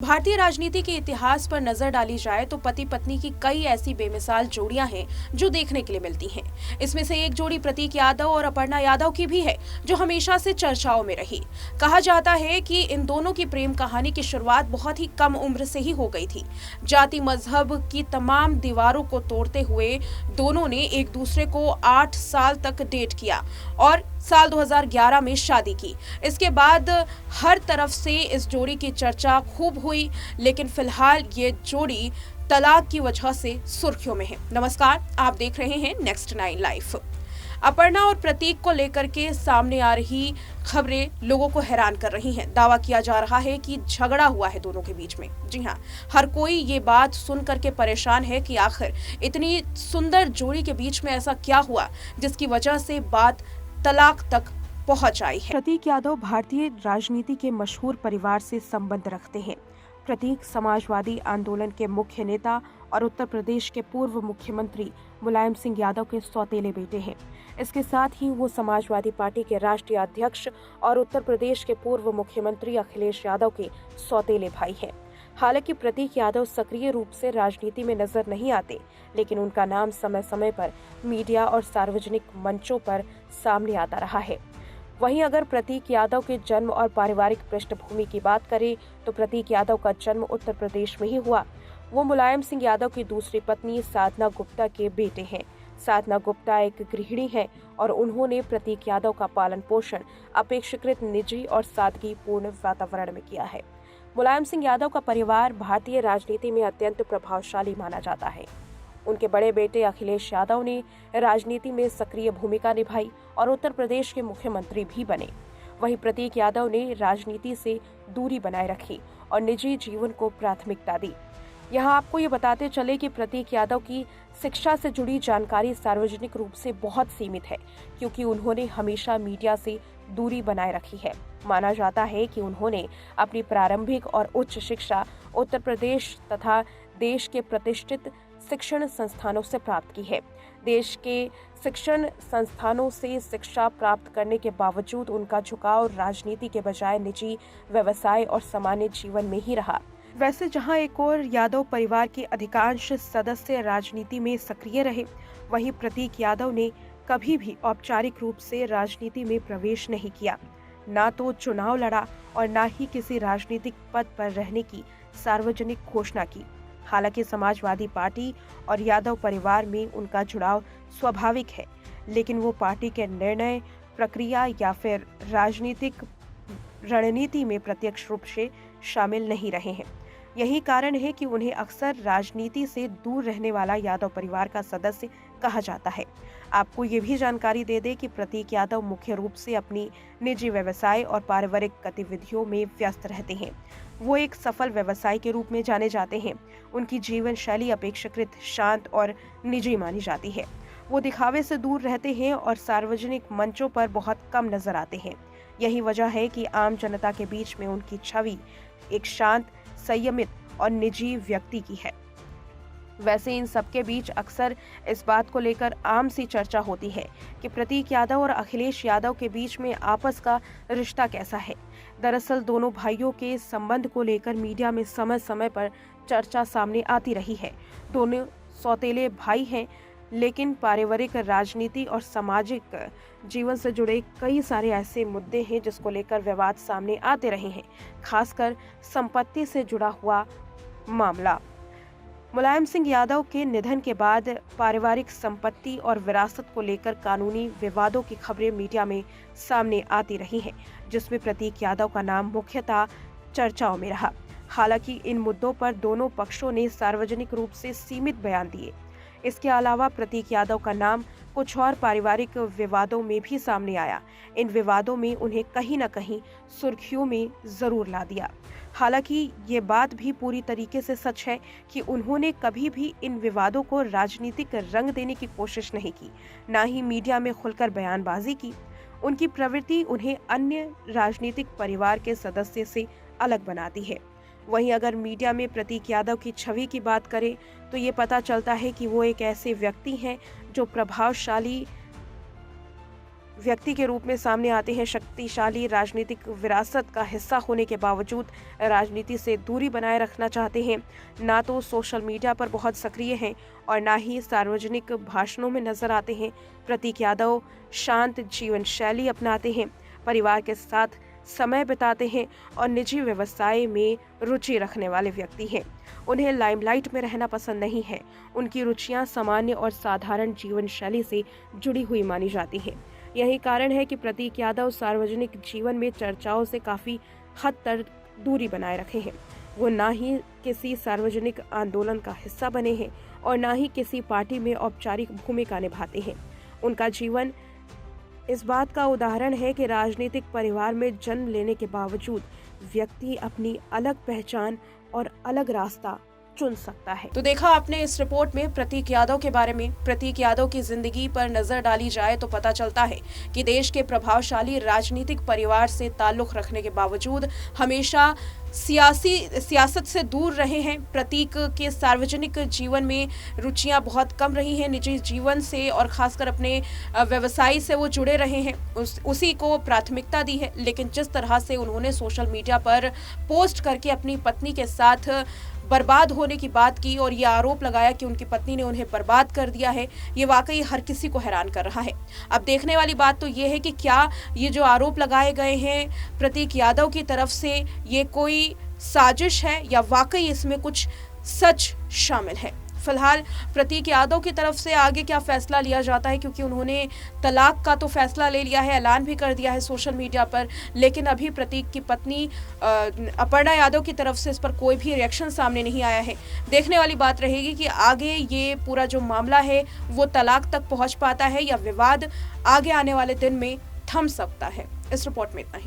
भारतीय राजनीति के इतिहास पर नजर डाली जाए तो पति पत्नी की कई ऐसी बेमिसाल जोड़ियां हैं जो देखने के लिए मिलती हैं। इसमें से एक जोड़ी प्रतीक यादव और अपर्णा यादव की भी है जो हमेशा से चर्चाओं में रही। कहा जाता है कि इन दोनों की प्रेम कहानी की शुरुआत बहुत ही कम उम्र से ही हो गई थी। जाति मजहब की तमाम दीवारों को तोड़ते हुए दोनों ने एक दूसरे को 8 साल तक डेट किया और साल 2011 में शादी की। इसके बाद हर तरफ से इस जोड़ी की चर्चा खूब हुई, लेकिन फिलहाल ये जोड़ी तलाक की वजह से सुर्खियों में है। नमस्कार, आप देख रहे हैं नेक्स्ट 9 लाइफ। अपर्णा और प्रतीक को लेकर के सामने आ रही खबरें लोगों को हैरान कर रही हैं। दावा किया जा रहा है कि झगड़ा हुआ है दोनों के बीच में। जी हाँ, हर कोई ये बात सुन करके परेशान है कि आखिर इतनी सुंदर जोड़ी के बीच में ऐसा क्या हुआ जिसकी वजह से बात तलाक तक पहुंच आई है। प्रतीक यादव भारतीय राजनीति के मशहूर परिवार से संबंध रखते हैं। प्रतीक समाजवादी आंदोलन के मुख्य नेता और उत्तर प्रदेश के पूर्व मुख्यमंत्री मुलायम सिंह यादव के सौतेले बेटे हैं। इसके साथ ही वो समाजवादी पार्टी के राष्ट्रीय अध्यक्ष और उत्तर प्रदेश के पूर्व मुख्यमंत्री अखिलेश यादव के सौतेले भाई हैं। हालांकि प्रतीक यादव सक्रिय रूप से राजनीति में नजर नहीं आते, लेकिन उनका नाम समय समय पर मीडिया और सार्वजनिक मंचों पर सामने आता रहा है। वहीं अगर प्रतीक यादव के जन्म और पारिवारिक पृष्ठभूमि की बात करें तो प्रतीक यादव का जन्म उत्तर प्रदेश में ही हुआ। वो मुलायम सिंह यादव की दूसरी पत्नी साधना गुप्ता के बेटे हैं। साधना गुप्ता एक गृहिणी हैं और उन्होंने प्रतीक यादव का पालन पोषण अपेक्षाकृत निजी और सादगीपूर्ण वातावरण में किया है। मुलायम सिंह यादव का परिवार भारतीय राजनीति में अत्यंत प्रभावशाली माना जाता है। उनके बड़े बेटे अखिलेश यादव ने राजनीति में सक्रिय भूमिका निभाई और उत्तर प्रदेश के मुख्यमंत्री भी बने। वहीं प्रतीक यादव ने राजनीति से दूरी बनाए रखी और निजी जीवन को प्राथमिकता दी। यहाँ आपको ये बताते चले कि प्रतीक यादव की शिक्षा से जुड़ी जानकारी सार्वजनिक रूप से बहुत सीमित है, क्योंकि उन्होंने हमेशा मीडिया से दूरी बनाए रखी है। माना जाता है कि उन्होंने अपनी प्रारंभिक और उच्च शिक्षा उत्तर प्रदेश तथा देश के प्रतिष्ठित शिक्षण संस्थानों से प्राप्त की है। देश के शिक्षण संस्थानों से शिक्षा प्राप्त करने के बावजूद उनका झुकाव राजनीति के बजाय निजी व्यवसाय और सामान्य जीवन में ही रहा। वैसे जहां एक और यादव परिवार के अधिकांश सदस्य राजनीति में सक्रिय रहे, वहीं प्रतीक यादव ने कभी भी औपचारिक रूप से राजनीति में प्रवेश नहीं किया, ना तो चुनाव लड़ा और ना ही किसी राजनीतिक पद पर रहने की सार्वजनिक घोषणा की। हालांकि समाजवादी पार्टी और यादव परिवार में उनका जुड़ाव स्वाभाविक है, लेकिन वो पार्टी के निर्णय प्रक्रिया या फिर राजनीतिक रणनीति में प्रत्यक्ष रूप से शामिल नहीं रहे हैं। यही कारण है कि उन्हें अक्सर राजनीति से दूर रहने वाला यादव परिवार का सदस्य कहा जाता है। आपको ये भी जानकारी दे दें कि प्रतीक यादव मुख्य रूप से अपनी निजी व्यवसाय और पारिवारिक गतिविधियों में व्यस्त रहते हैं। वो एक सफल व्यवसायी के रूप में जाने जाते हैं। उनकी जीवन शैली अपेक्षाकृत शांत और निजी मानी जाती है। वो दिखावे से दूर रहते हैं और सार्वजनिक मंचों पर बहुत कम नजर आते हैं। यही वजह है कि आम जनता के बीच में उनकी छवि एक शांत, संयमित और निजी व्यक्ति की है। वैसे इन सबके बीच अक्सर इस बात को लेकर आम सी चर्चा होती है कि प्रतीक यादव और अखिलेश यादव के बीच में आपस का रिश्ता कैसा है। दरअसल दोनों भाइयों के संबंध को लेकर मीडिया में समय समय पर चर्चा सामने आती रही है। दोनों सौतेले भाई हैं, लेकिन पारिवारिक राजनीति और सामाजिक जीवन से जुड़े कई सारे ऐसे मुद्दे हैं जिसको लेकर विवाद सामने आते रहे हैं, खासकर संपत्ति से जुड़ा हुआ मामला। मुलायम सिंह यादव के निधन के बाद पारिवारिक संपत्ति और विरासत को लेकर कानूनी विवादों की खबरें मीडिया में सामने आती रही हैं, जिसमें प्रतीक यादव का नाम मुख्यतः चर्चाओं में रहा। हालांकि इन मुद्दों पर दोनों पक्षों ने सार्वजनिक रूप से सीमित बयान दिए। इसके अलावा प्रतीक यादव का नाम कुछ और पारिवारिक विवादों में भी सामने आया। इन विवादों में उन्हें कहीं न कहीं सुर्खियों में जरूर ला दिया। हालांकि ये बात भी पूरी तरीके से सच है कि उन्होंने कभी भी इन विवादों को राजनीतिक रंग देने की कोशिश नहीं की, ना ही मीडिया में खुलकर बयानबाजी की। उनकी प्रवृत्ति उन्हें अन्य राजनीतिक परिवार के सदस्य से अलग बनाती है। वहीं अगर मीडिया में प्रतीक यादव की छवि की बात करें तो ये पता चलता है कि वो एक ऐसे व्यक्ति हैं जो प्रभावशाली व्यक्ति के रूप में सामने आते हैं। शक्तिशाली राजनीतिक विरासत का हिस्सा होने के बावजूद राजनीति से दूरी बनाए रखना चाहते हैं। ना तो सोशल मीडिया पर बहुत सक्रिय हैं और ना ही सार्वजनिक भाषणों में नजर आते हैं। प्रतीक यादव शांत जीवन शैली अपनाते हैं, परिवार के साथ समय बिताते हैं और निजी व्यवसाय में रुचि रखने वाले व्यक्ति हैं। उन्हें लाइमलाइट में रहना पसंद नहीं है। उनकी रुचियां सामान्य और साधारण जीवन शैली से जुड़ी हुई मानी जाती हैं। यही कारण है कि प्रतीक यादव सार्वजनिक जीवन में चर्चाओं से काफी हद तक दूरी बनाए रखे हैं। वो ना ही किसी सार्वजनिक आंदोलन का हिस्सा बने हैं और ना ही किसी पार्टी में औपचारिक भूमिका निभाते हैं। उनका जीवन इस बात का उदाहरण है कि राजनीतिक परिवार में जन्म लेने के बावजूद व्यक्ति अपनी अलग पहचान और अलग रास्ता चुन सकता है। तो देखा आपने इस रिपोर्ट में प्रतीक यादव के बारे में। प्रतीक यादव की जिंदगी पर नजर डाली जाए तो पता चलता है कि देश के प्रभावशाली राजनीतिक परिवार से ताल्लुक रखने के बावजूद हमेशा सियासत से दूर रहे हैं। प्रतीक के सार्वजनिक जीवन में रुचियां बहुत कम रही हैं। निजी जीवन से और खासकर अपने व्यवसाय से वो जुड़े रहे हैं, उसी को प्राथमिकता दी है। लेकिन जिस तरह से उन्होंने सोशल मीडिया पर पोस्ट करके अपनी पत्नी के साथ बर्बाद होने की बात की और ये आरोप लगाया कि उनकी पत्नी ने उन्हें बर्बाद कर दिया है, ये वाकई हर किसी को हैरान कर रहा है। अब देखने वाली बात तो ये है कि क्या ये जो आरोप लगाए गए हैं प्रतीक यादव की तरफ से, ये कोई साजिश है या वाकई इसमें कुछ सच शामिल है। फिलहाल प्रतीक यादव की तरफ से आगे क्या फैसला लिया जाता है, क्योंकि उन्होंने तलाक का तो फैसला ले लिया है, ऐलान भी कर दिया है सोशल मीडिया पर, लेकिन अभी प्रतीक की पत्नी अपर्णा यादव की तरफ से इस पर कोई भी रिएक्शन सामने नहीं आया है। देखने वाली बात रहेगी कि आगे ये पूरा जो मामला है वो तलाक तक पहुंच पाता है या विवाद आगे आने वाले दिन में थम सकता है। इस रिपोर्ट में इतना ही।